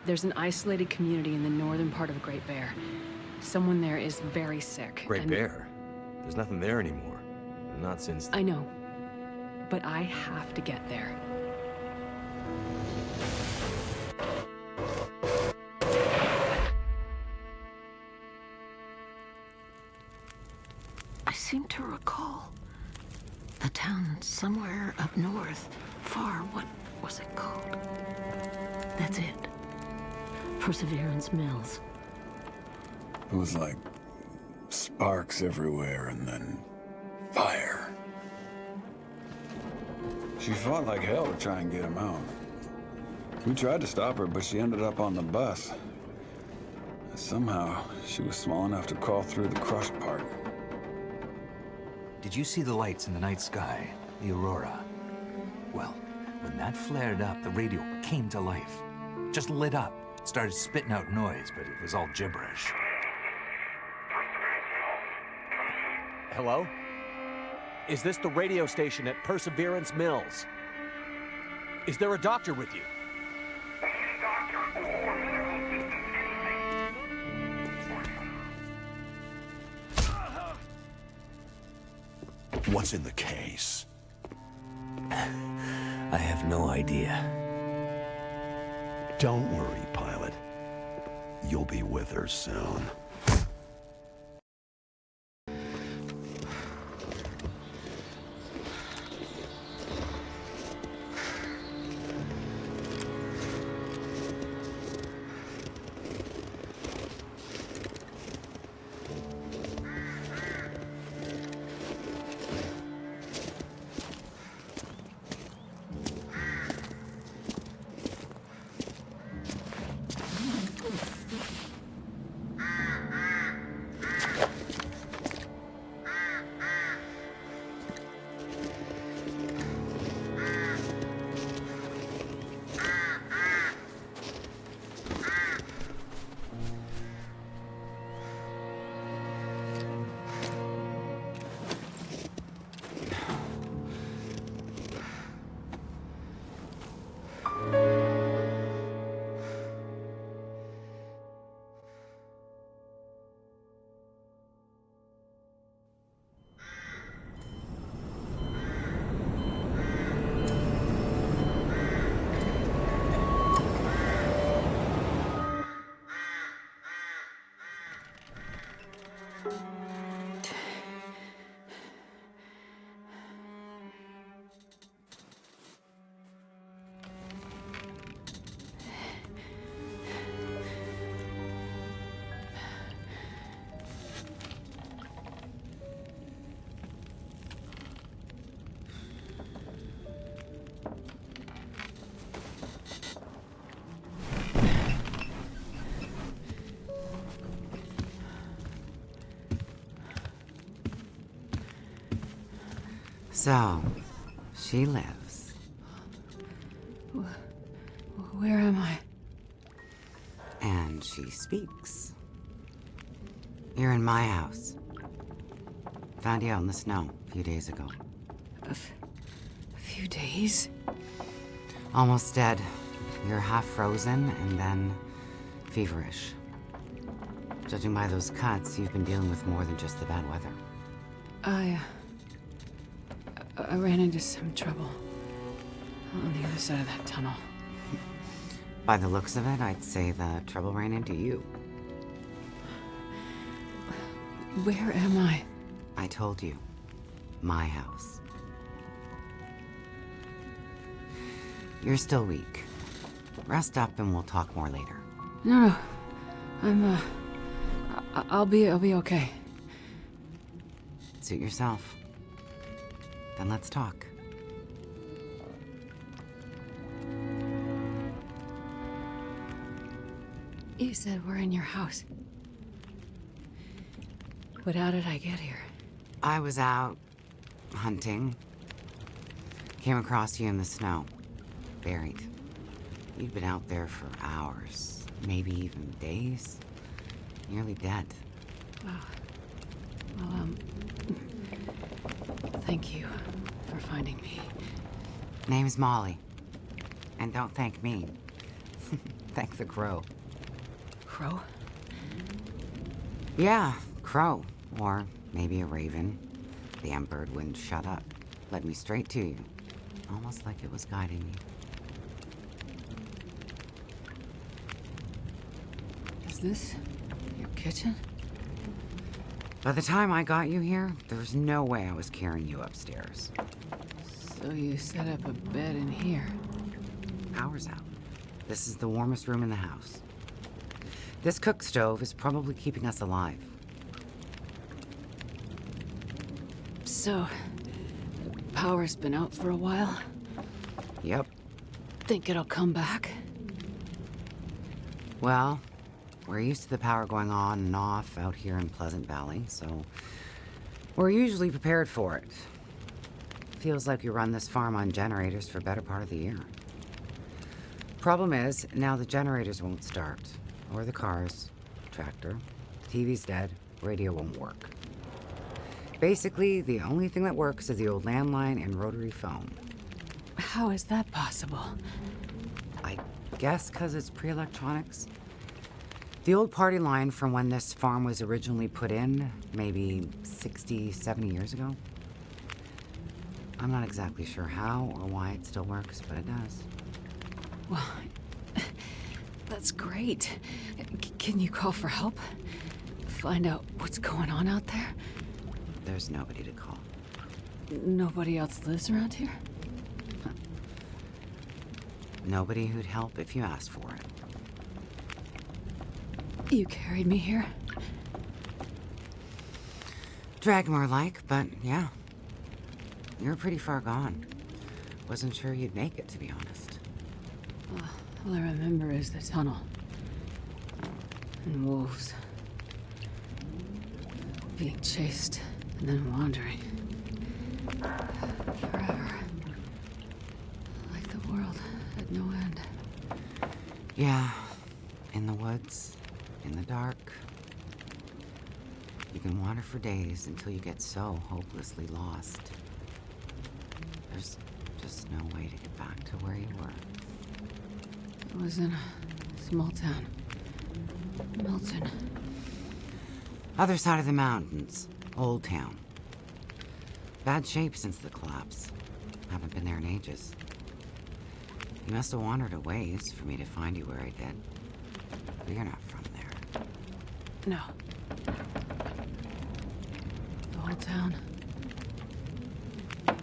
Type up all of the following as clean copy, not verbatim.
There's an isolated community in the northern part of Great Bear. Someone there is very sick. Great Bear? There's nothing there anymore. Not since... I know. But I have to get there. I seem to recall a town somewhere up north, far. What was it called? That's it. Perseverance Mills. It was like sparks everywhere and then fire. She fought like hell to try and get him out. We tried to stop her, but she ended up on the bus. Somehow, she was small enough to crawl through the crushed part. Did you see the lights in the night sky? The aurora? Well, when that flared up, the radio came to life. Just lit up. Started spitting out noise, but it was all gibberish. Hello? Is this the radio station at Perseverance Mills? Is there a doctor with you? What's in the case? I have no idea. Don't worry, pilot. You'll be with her soon. So, she lives. Where am I? And she speaks. You're in my house. Found you out in the snow a few days ago. A few days? Almost dead. You're half frozen and then feverish. Judging by those cuts, you've been dealing with more than just the bad weather. I ran into some trouble on the other side of that tunnel. By the looks of it, I'd say the trouble ran into you. Where am I? I told you. My house. You're still weak. Rest up and we'll talk more later. No. I'll be okay. Suit yourself. Then let's talk. You said we're in your house. But how did I get here? I was out hunting. Came across you in the snow. Buried. You'd been out there for hours, maybe even days. Nearly dead. Oh. Well, thank you for finding me. Name's Molly. And don't thank me. Thank the crow. Crow? Yeah, crow. Or maybe a raven. The damn bird wouldn't shut up. Led me straight to you. Almost like it was guiding me. Is this your kitchen? By the time I got you here, there was no way I was carrying you upstairs. So you set up a bed in here. Power's out. This is the warmest room in the house. This cook stove is probably keeping us alive. So, power's been out for a while? Yep. Think it'll come back? Well, we're used to the power going on and off out here in Pleasant Valley, so we're usually prepared for it. Feels like you run this farm on generators for a better part of the year. Problem is, now the generators won't start. Or the cars, tractor, TV's dead, radio won't work. Basically, the only thing that works is the old landline and rotary phone. How is that possible? I guess because it's pre-electronics. The old party line from when this farm was originally put in, maybe 60, 70 years ago. I'm not exactly sure how or why it still works, but it does. Well, that's great. Can you call for help? Find out what's going on out there? There's nobody to call. Nobody else lives around here? Nobody who'd help if you asked for it. You carried me here? Drag more like, but yeah. You're pretty far gone. Wasn't sure you'd make it, to be honest. All I remember is the tunnel. And wolves. Being chased, and then wandering. Forever. Like the world had no end. Yeah, in the woods, in the dark. You can wander for days until you get so hopelessly lost. There's just no way to get back to where you were. I was in a small town. Milton. Other side of the mountains, Old Town. Bad shape since the collapse. Haven't been there in ages. You must have wandered a ways for me to find you where I did. But you're not from there. No. The whole town.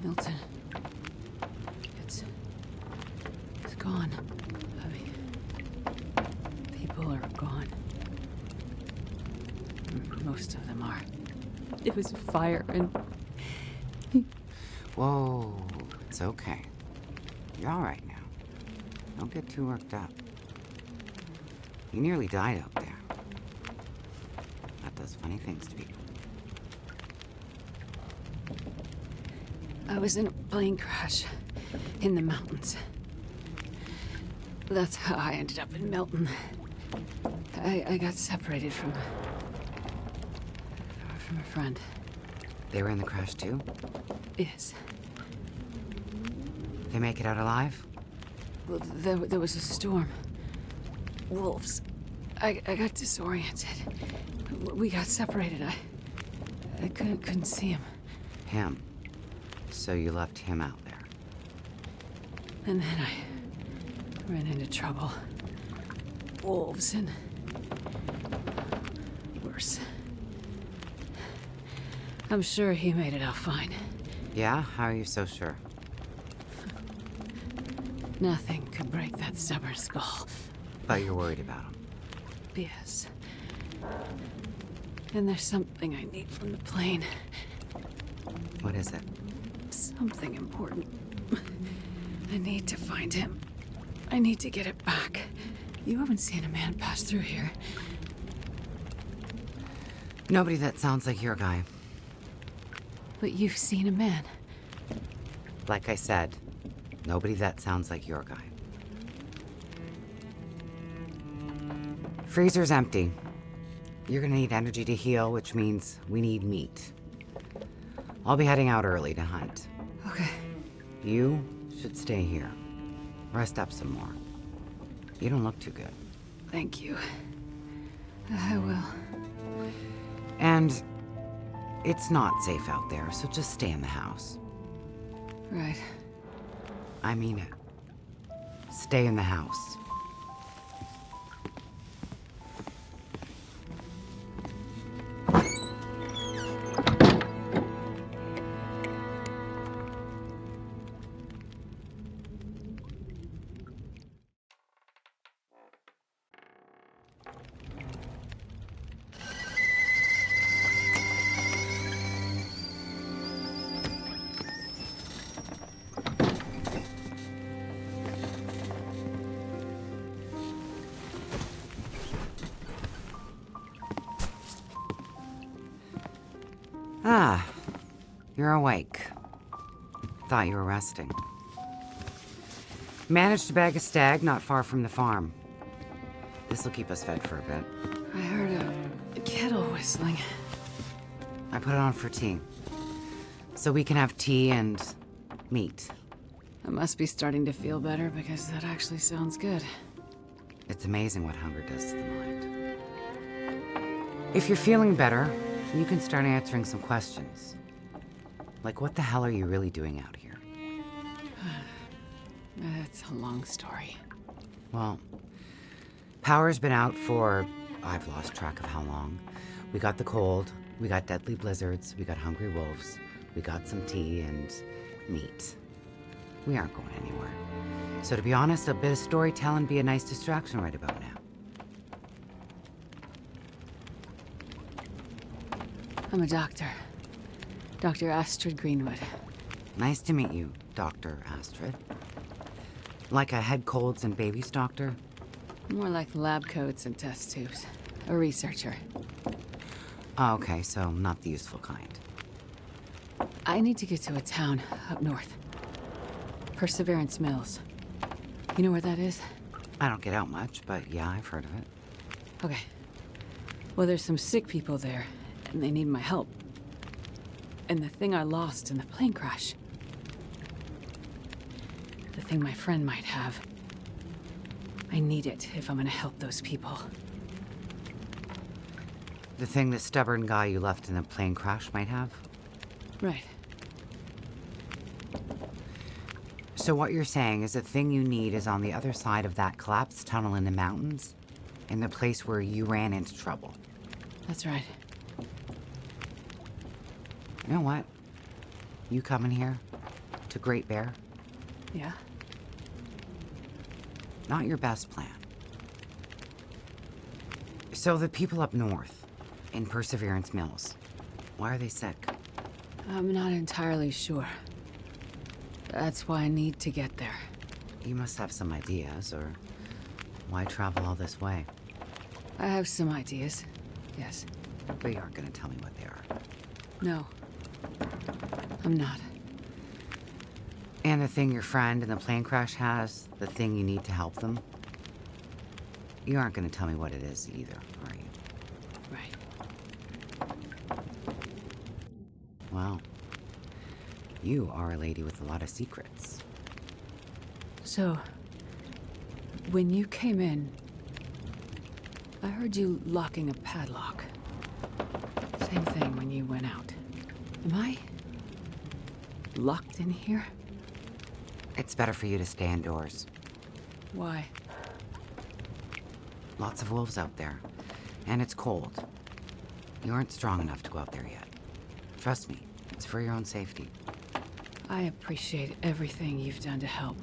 Milton. It's gone. I mean, people are gone. Most of them are. It was fire and... Whoa, it's okay. You're all right now. Don't get too worked up. You nearly died out there. That does funny things to people. I was in a plane crash in the mountains. That's how I ended up in Milton. I got separated from a friend. They were in the crash too? Yes. They make it out alive? Well, there was a storm. Wolves. I got disoriented. We got separated. I couldn't see him. Him. So you left him out there. And then I ran into trouble. Wolves and worse. I'm sure he made it out fine. Yeah? How are you so sure? Nothing could break that stubborn skull. But you're worried about him. Yes. And there's something I need from the plane. What is it? Something important. I need to find him. I need to get it back. You haven't seen a man pass through here. Nobody that sounds like your guy. But you've seen a man. Like I said, nobody that sounds like your guy. Freezer's empty. You're gonna need energy to heal, which means we need meat. I'll be heading out early to hunt. Okay. You should stay here. Rest up some more. You don't look too good. Thank you. I will. And it's not safe out there, so just stay in the house. Right. I mean it. Stay in the house. Ah, you're awake. Thought you were resting. Managed to bag a stag not far from the farm. This'll keep us fed for a bit. I heard a kettle whistling. I put it on for tea. So we can have tea and meat. I must be starting to feel better because that actually sounds good. It's amazing what hunger does to the mind. If you're feeling better, you can start answering some questions. Like, what the hell are you really doing out here? It's a long story. Well, power's been out for, I've lost track of how long. We got the cold, we got deadly blizzards, we got hungry wolves, we got some tea and meat. We aren't going anywhere. So to be honest, a bit of storytelling be a nice distraction right about now. I'm a doctor. Dr. Astrid Greenwood. Nice to meet you, Dr. Astrid. Like a head colds and babies doctor? More like lab coats and test tubes. A researcher. Oh, okay, so not the useful kind. I need to get to a town up north. Perseverance Mills. You know where that is? I don't get out much, but yeah, I've heard of it. Okay. Well, there's some sick people there, and they need my help. And the thing I lost in the plane crash. The thing my friend might have. I need it if I'm gonna help those people. The thing the stubborn guy you left in the plane crash might have? Right. So what you're saying is the thing you need is on the other side of that collapsed tunnel in the mountains? In the place where you ran into trouble? That's right. You know what? You coming here? To Great Bear? Yeah? Not your best plan. So the people up north, in Perseverance Mills, why are they sick? I'm not entirely sure. That's why I need to get there. You must have some ideas, or why travel all this way? I have some ideas, yes. But you aren't gonna tell me what they are. No. I'm not. And the thing your friend in the plane crash has, the thing you need to help them? You aren't gonna tell me what it is either, are you? Right. Well, you are a lady with a lot of secrets. So, when you came in, I heard you locking a padlock. Same thing when you went out. Am I locked in here? It's better for you to stay indoors. Why? Lots of wolves out there, and it's cold. You aren't strong enough to go out there yet. Trust me, it's for your own safety. I appreciate everything you've done to help,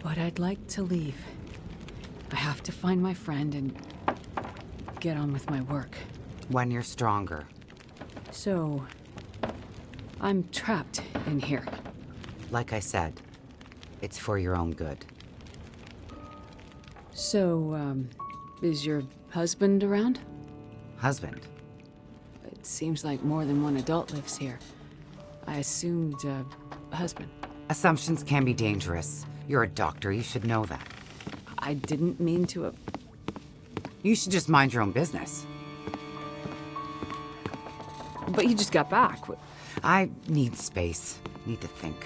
but I'd like to leave. I have to find my friend and get on with my work. When you're stronger. So, I'm trapped in here. Like I said, it's for your own good. So, is your husband around? Husband? It seems like more than one adult lives here. I assumed, husband. Assumptions can be dangerous. You're a doctor, you should know that. I didn't mean to. You should just mind your own business. But you just got back. I need space. Need to think.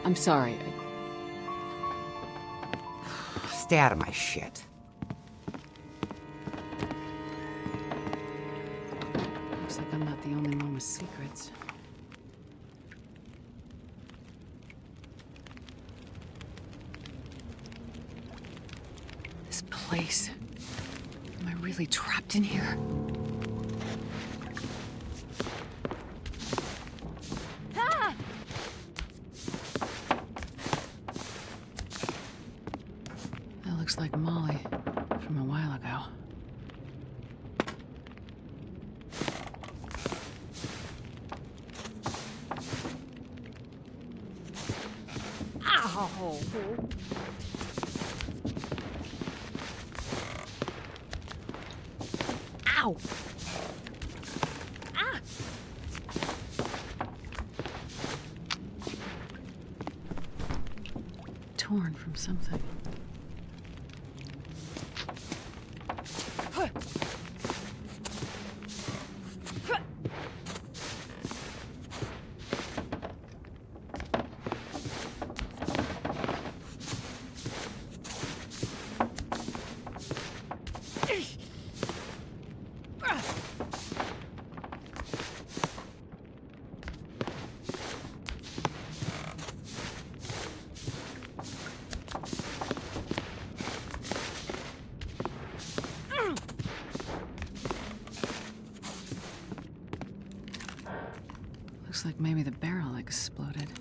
I'm sorry. Stay out of my shit. Looks like I'm not the only one with secrets. This place. Am I really trapped in here? That looks like Molly from a while ago. Ow! Ow! Ah! Torn from something. Looks like maybe the barrel exploded.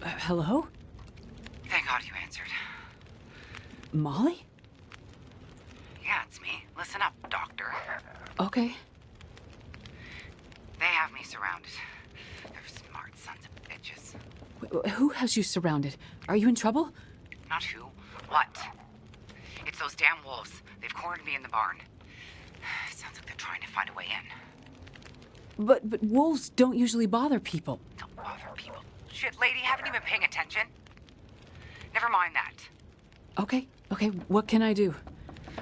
Hello? Thank God you answered. Molly? Yeah, it's me. Listen up, Doctor. Okay. They have me surrounded. They're smart sons of bitches. Who has you surrounded? Are you in trouble? Not who. What? It's those damn wolves. They've cornered me in the barn. Sounds like they're trying to find a way in. But wolves don't usually bother people. Don't bother people. Shit, lady, haven't you been paying attention? Never mind that. Okay, what can I do?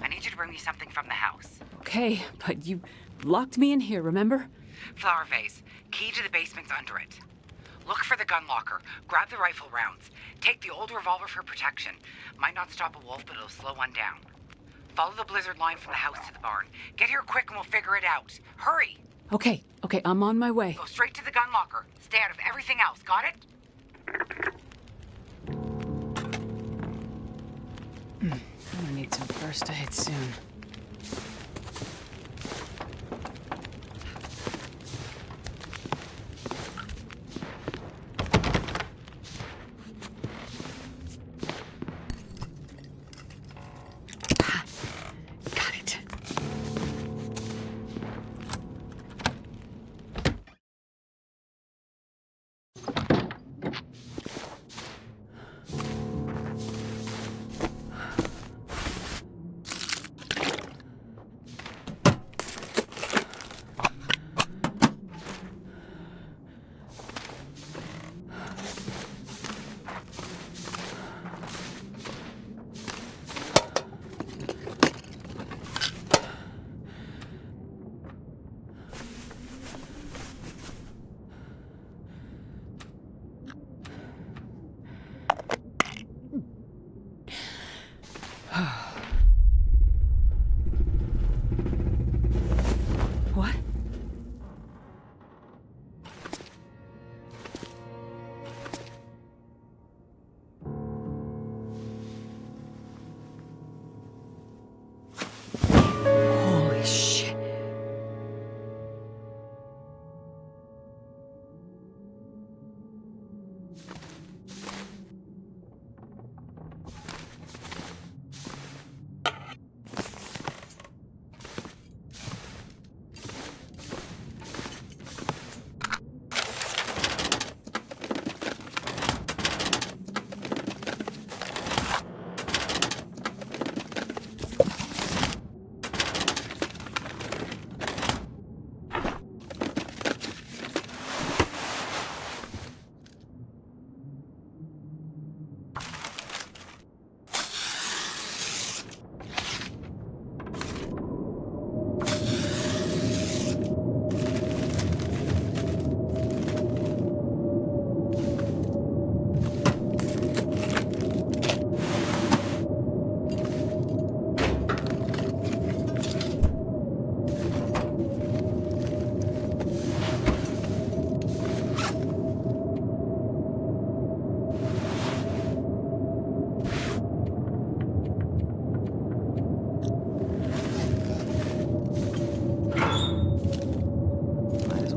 I need you to bring me something from the house. Okay, but you locked me in here, remember? Flower vase. Key to the basement's under it. Look for the gun locker. Grab the rifle rounds. Take the old revolver for protection. Might not stop a wolf, but it'll slow one down. Follow the blizzard line from the house to the barn. Get here quick and we'll figure it out. Hurry! Okay, I'm on my way. Go straight to the gun locker. Stay out of everything else, got it? I'm gonna need some first aid soon. Got it.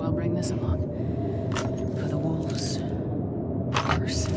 well bring this along. For the wolves. Of course.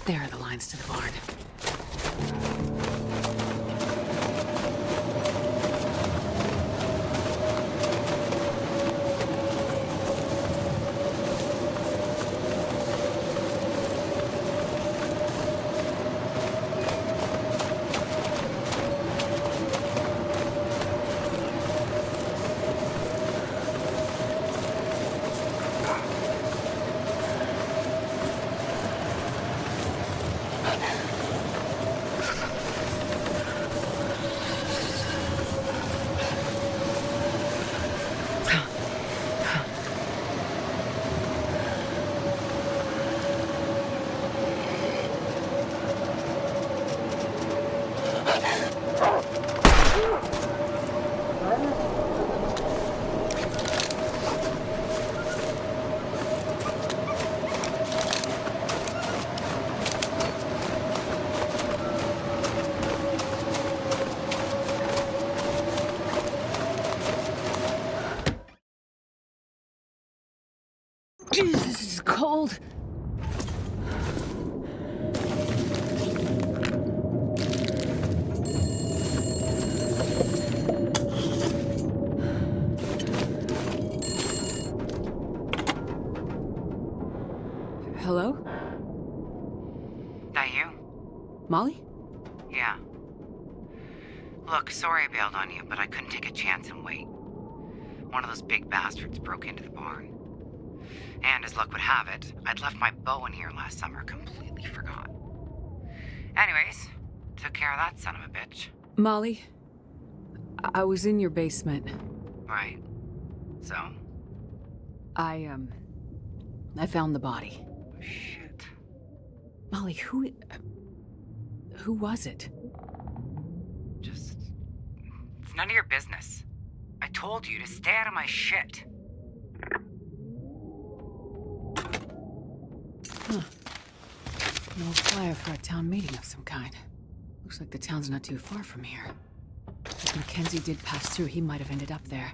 There are the lines to the barn. Jeez, this is cold. Hello? That you? Molly? Yeah. Look, sorry I bailed on you, but I couldn't take a chance and wait. One of those big bastards broke into the barn. And as luck would have it, I'd left my bow in here last summer, completely forgot. Anyways, took care of that son of a bitch. Molly, I was in your basement. Right. So? I found the body. Shit. Molly, who was it? Just... It's none of your business. I told you to stay out of my shit. Huh. An old flyer for a town meeting of some kind. Looks like the town's not too far from here. If Mackenzie did pass through, he might have ended up there.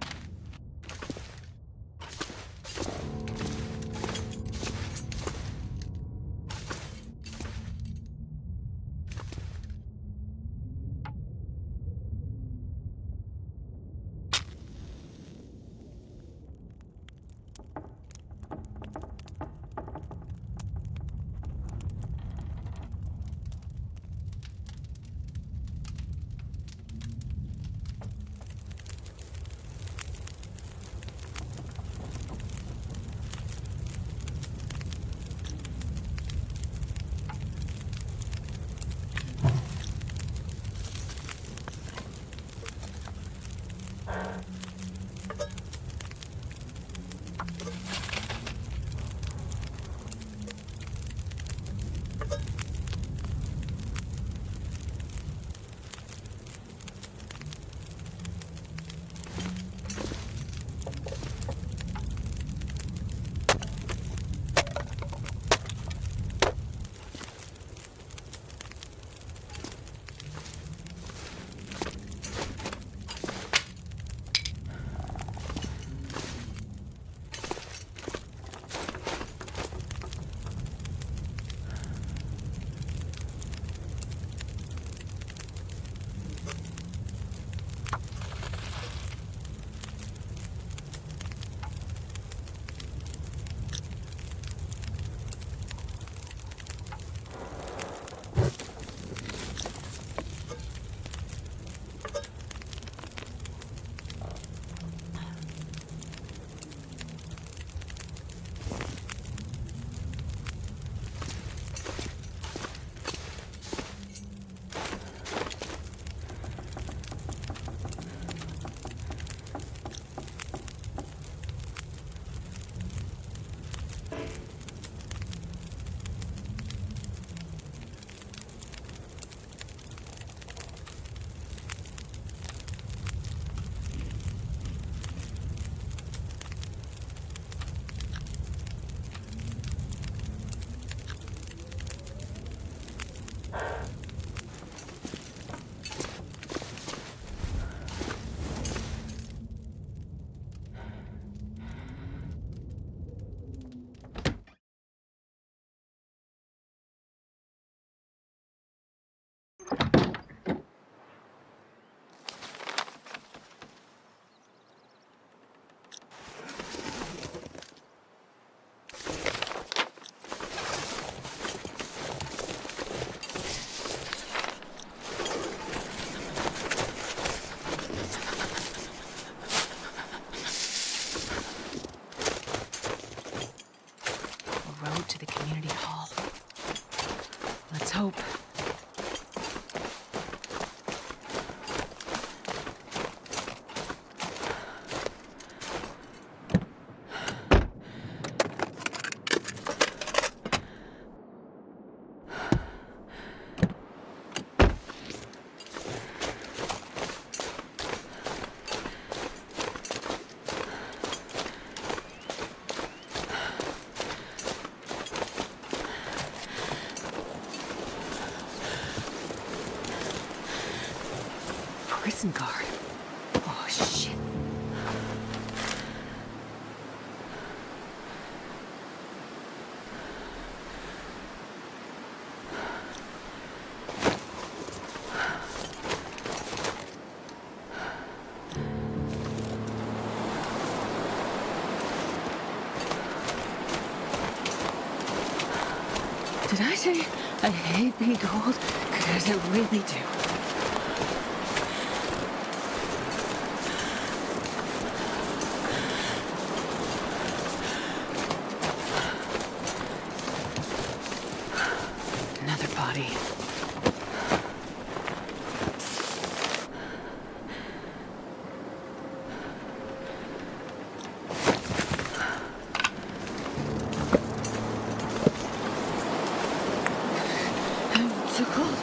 Road to the community hall. Let's hope. Prison guard. Oh, shit. Did I say I hate being cold? Because I really do. Another body. I'm too cold.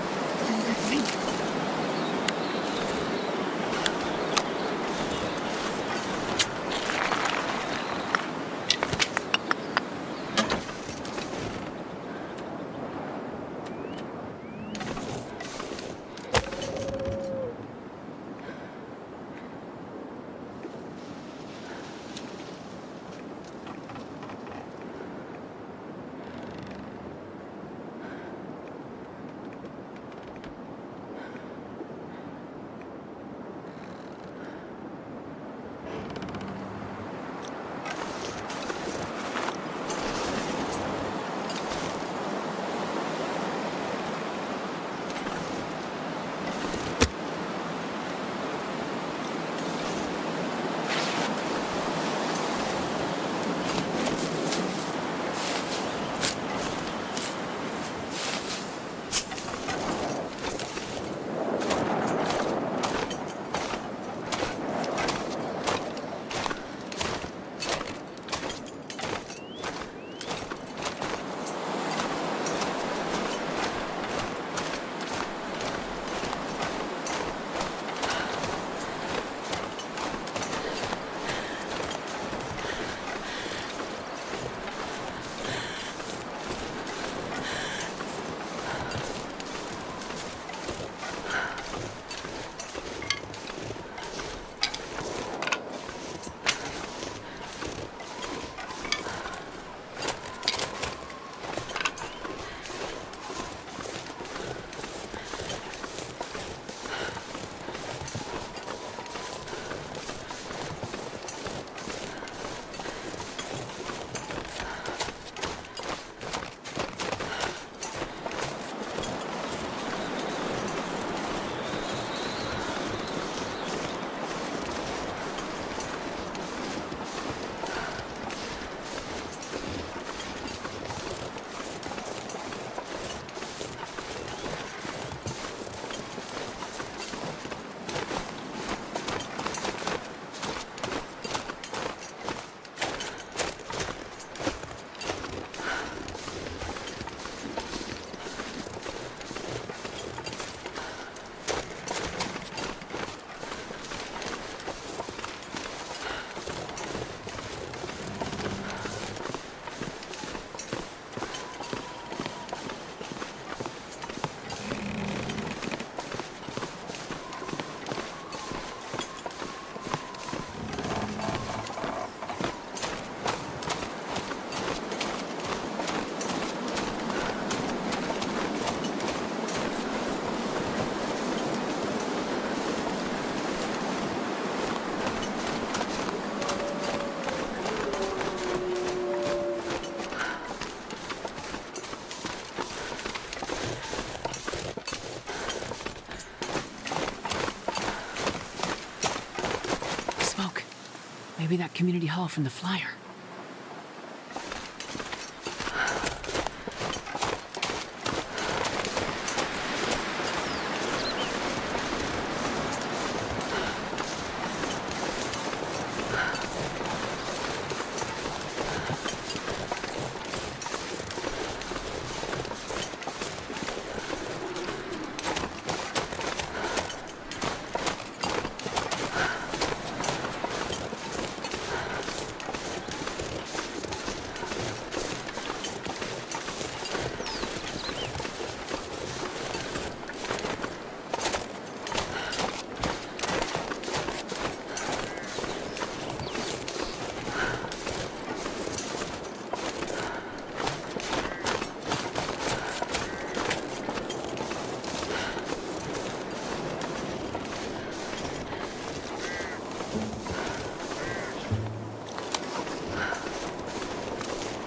Maybe that community hall from the flyer.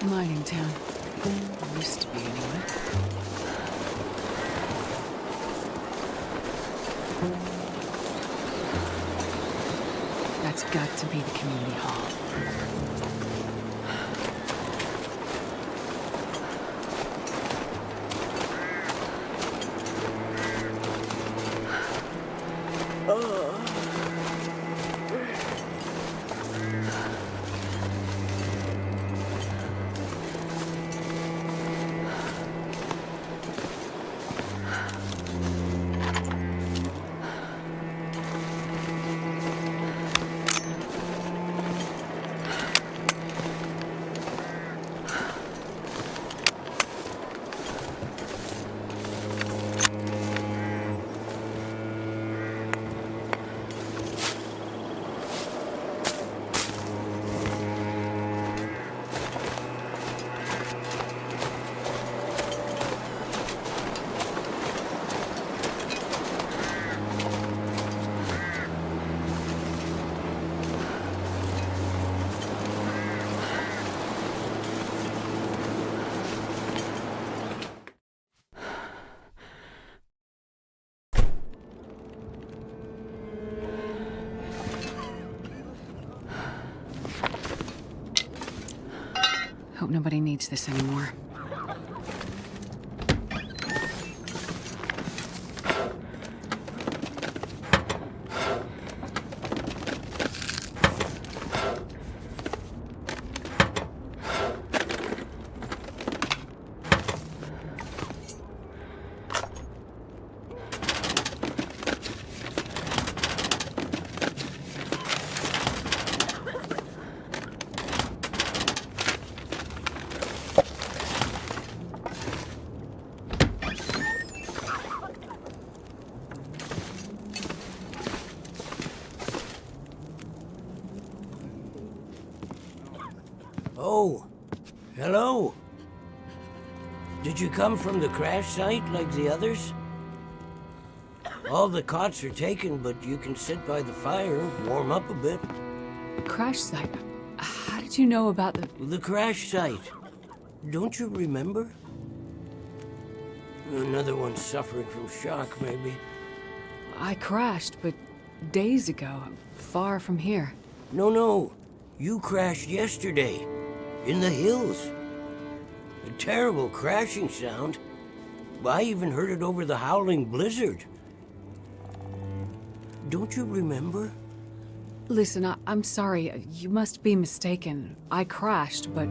Mining town. Used to be, anyway. That's got to be the community hall. Hope nobody needs this anymore. Oh, hello. Did you come from the crash site like the others? All the cots are taken, but you can sit by the fire, warm up a bit. Crash site? How did you know about The crash site. Don't you remember? Another one suffering from shock, maybe. I crashed, but days ago, far from here. No. You crashed yesterday. In the hills. A terrible crashing sound. I even heard it over the howling blizzard. Don't you remember? Listen, I'm sorry. You must be mistaken. I crashed, but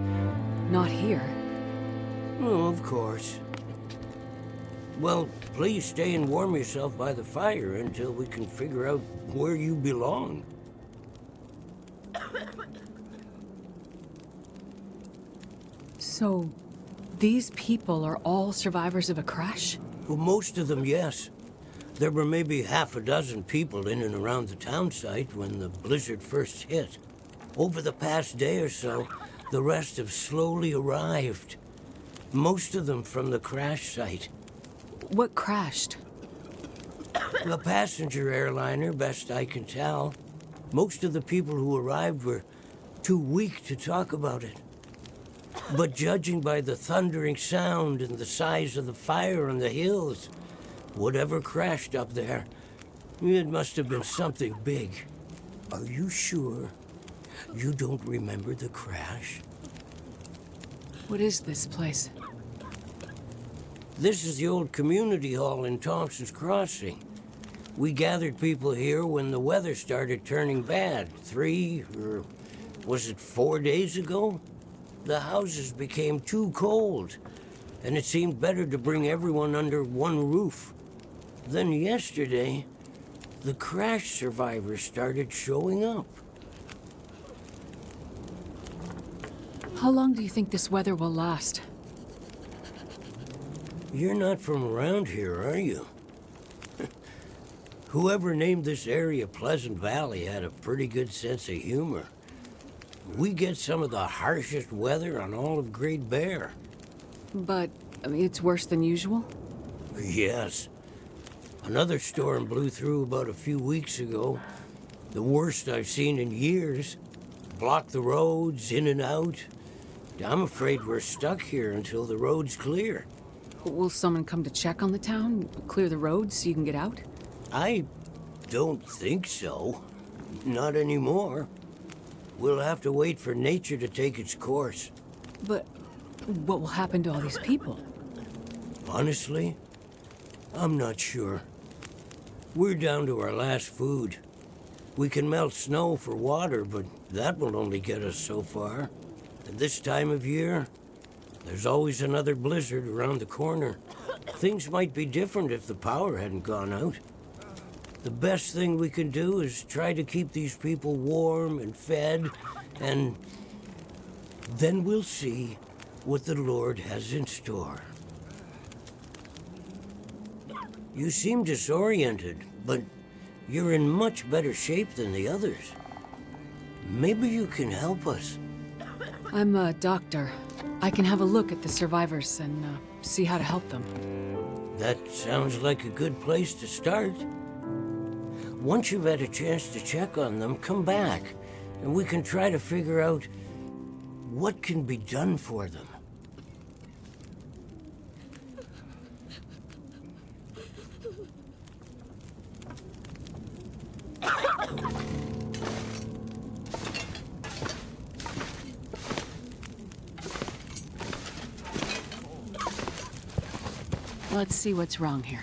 not here. Oh, of course. Well, please stay and warm yourself by the fire until we can figure out where you belong. So, these people are all survivors of a crash? Well, most of them, yes. There were maybe half a dozen people in and around the town site when the blizzard first hit. Over the past day or so, the rest have slowly arrived. Most of them from the crash site. What crashed? A passenger airliner, best I can tell. Most of the people who arrived were too weak to talk about it. But judging by the thundering sound and the size of the fire on the hills, whatever crashed up there, it must have been something big. Are you sure? You don't remember the crash? What is this place? This is the old community hall in Thompson's Crossing. We gathered people here when the weather started turning bad. 3, or was it 4 days ago? The houses became too cold, and it seemed better to bring everyone under one roof. Then yesterday, the crash survivors started showing up. How long do you think this weather will last? You're not from around here, are you? Whoever named this area Pleasant Valley had a pretty good sense of humor. We get some of the harshest weather on all of Great Bear. But, I mean, it's worse than usual? Yes. Another storm blew through about a few weeks ago. The worst I've seen in years. Blocked the roads, in and out. I'm afraid we're stuck here until the road's clear. Will someone come to check on the town? Clear the roads so you can get out? I don't think so. Not anymore. We'll have to wait for nature to take its course. But what will happen to all these people? Honestly, I'm not sure. We're down to our last food. We can melt snow for water, but that will only get us so far. And this time of year, there's always another blizzard around the corner. Things might be different if the power hadn't gone out. The best thing we can do is try to keep these people warm and fed, and then we'll see what the Lord has in store. You seem disoriented, but you're in much better shape than the others. Maybe you can help us. I'm a doctor. I can have a look at the survivors and see how to help them. That sounds like a good place to start. Once you've had a chance to check on them, come back, and we can try to figure out what can be done for them. Let's see what's wrong here.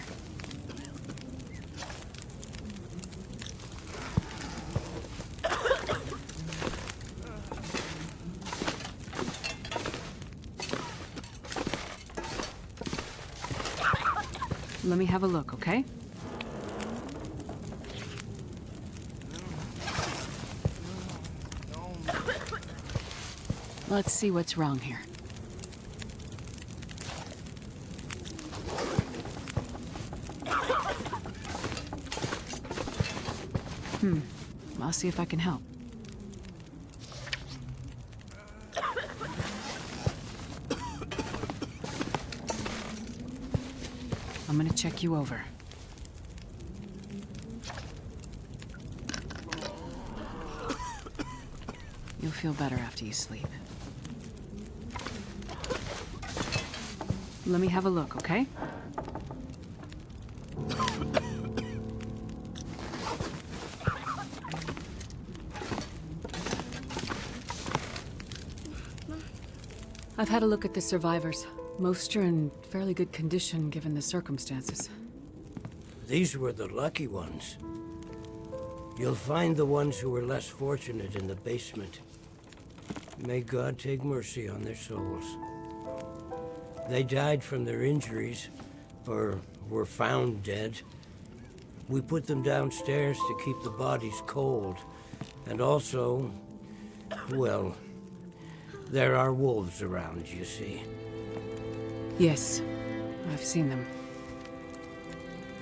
Let me have a look, okay? Let's see what's wrong here. I'll see if I can help. I'm gonna check you over. You'll feel better after you sleep. Let me have a look, okay? I've had a look at the survivors. Most are in fairly good condition given the circumstances. These were the lucky ones. You'll find the ones who were less fortunate in the basement. May God take mercy on their souls. They died from their injuries, or were found dead. We put them downstairs to keep the bodies cold. And also, well, there are wolves around, you see. Yes, I've seen them.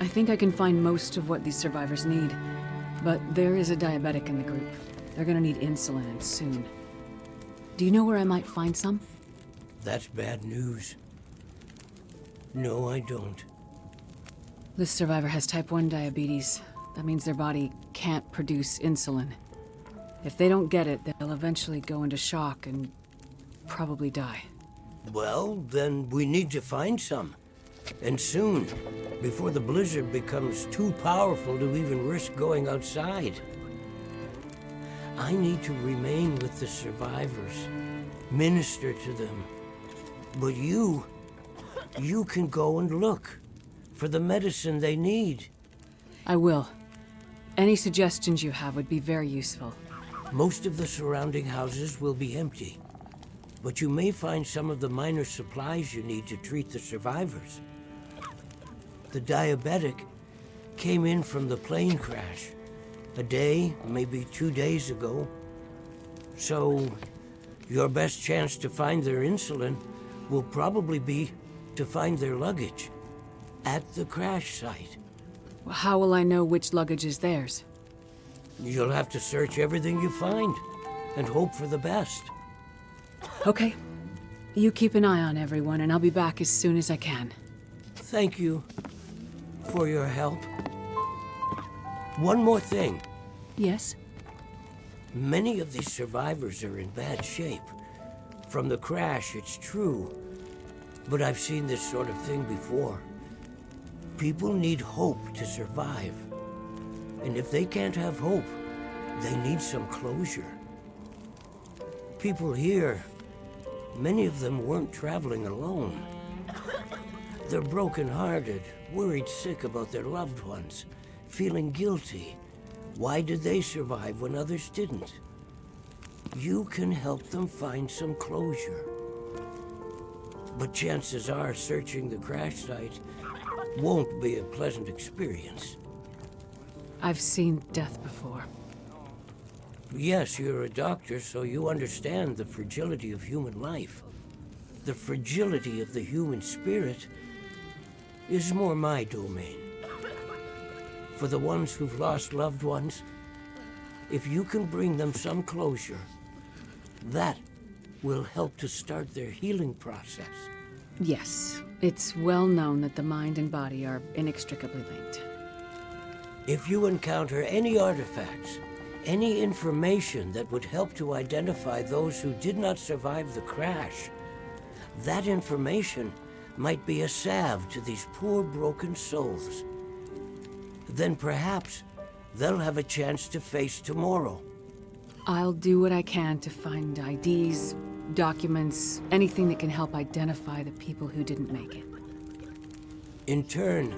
I think I can find most of what these survivors need, but there is a diabetic in the group. They're gonna need insulin, and soon. Do you know where I might find some? That's bad news. No, I don't. This survivor has type 1 diabetes. That means their body can't produce insulin. If they don't get it, they'll eventually go into shock and probably die. Well, then we need to find some. And soon, before the blizzard becomes too powerful to even risk going outside. I need to remain with the survivors, minister to them. But you can go and look for the medicine they need. I will. Any suggestions you have would be very useful. Most of the surrounding houses will be empty, but you may find some of the minor supplies you need to treat the survivors. The diabetic came in from the plane crash a day, maybe 2 days ago. So your best chance to find their insulin will probably be to find their luggage at the crash site. How will I know which luggage is theirs? You'll have to search everything you find and hope for the best. Okay. You keep an eye on everyone, and I'll be back as soon as I can. Thank you for your help. One more thing. Yes? Many of these survivors are in bad shape. From the crash, it's true. But I've seen this sort of thing before. People need hope to survive. And if they can't have hope, they need some closure. People here, many of them weren't traveling alone. They're broken-hearted, worried sick about their loved ones, feeling guilty. Why did they survive when others didn't? You can help them find some closure. But chances are searching the crash site won't be a pleasant experience. I've seen death before. Yes, you're a doctor, so you understand the fragility of human life. The fragility of the human spirit is more my domain. For the ones who've lost loved ones, if you can bring them some closure, that will help to start their healing process. Yes. It's well known that the mind and body are inextricably linked. If you encounter any artifacts, any information that would help to identify those who did not survive the crash, that information might be a salve to these poor broken souls. Then perhaps they'll have a chance to face tomorrow. I'll do what I can to find IDs, documents, anything that can help identify the people who didn't make it. In turn,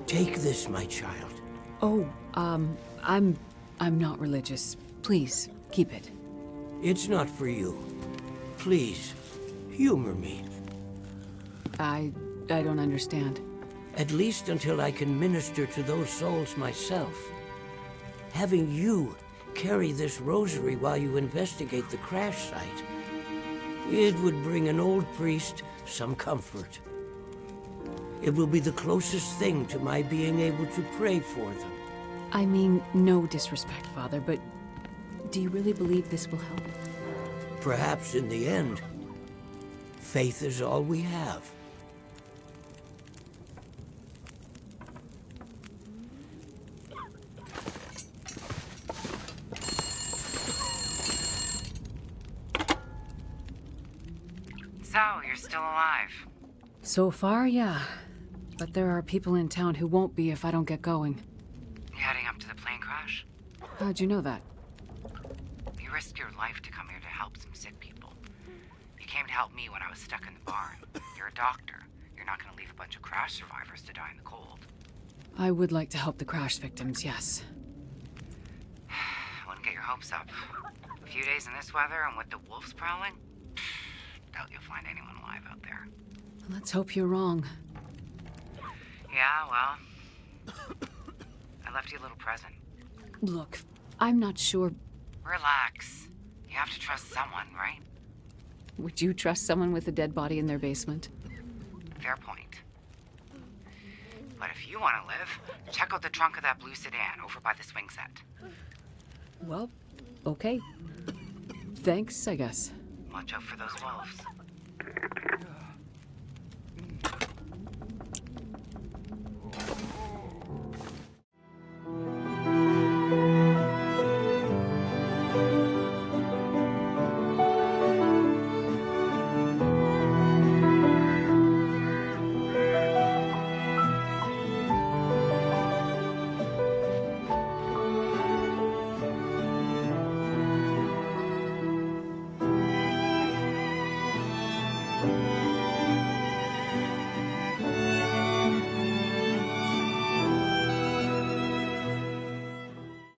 take this, my child. Oh, I'm not religious. Please, keep it. It's not for you. Please, humor me. I don't understand. At least until I can minister to those souls myself. Having you carry this rosary while you investigate the crash site, it would bring an old priest some comfort. It will be the closest thing to my being able to pray for them. I mean, no disrespect, Father, but do you really believe this will help? Perhaps in the end, faith is all we have. So, you're still alive. So far, yeah. But there are people in town who won't be if I don't get going. You heading up to the plane crash? How'd you know that? You risked your life to come here to help some sick people. You came to help me when I was stuck in the barn. You're a doctor. You're not gonna leave a bunch of crash survivors to die in the cold. I would like to help the crash victims, yes. Wouldn't get your hopes up. A few days in this weather and with the wolves prowling? Doubt you'll find anyone alive out there. Let's hope you're wrong. Yeah, well... I left you a little present. Look, I'm not sure. Relax. You have to trust someone, right? Would you trust someone with a dead body in their basement? Fair point. But if you want to live, check out the trunk of that blue sedan over by the swing set. Well, okay. Thanks, I guess. Watch out for those wolves.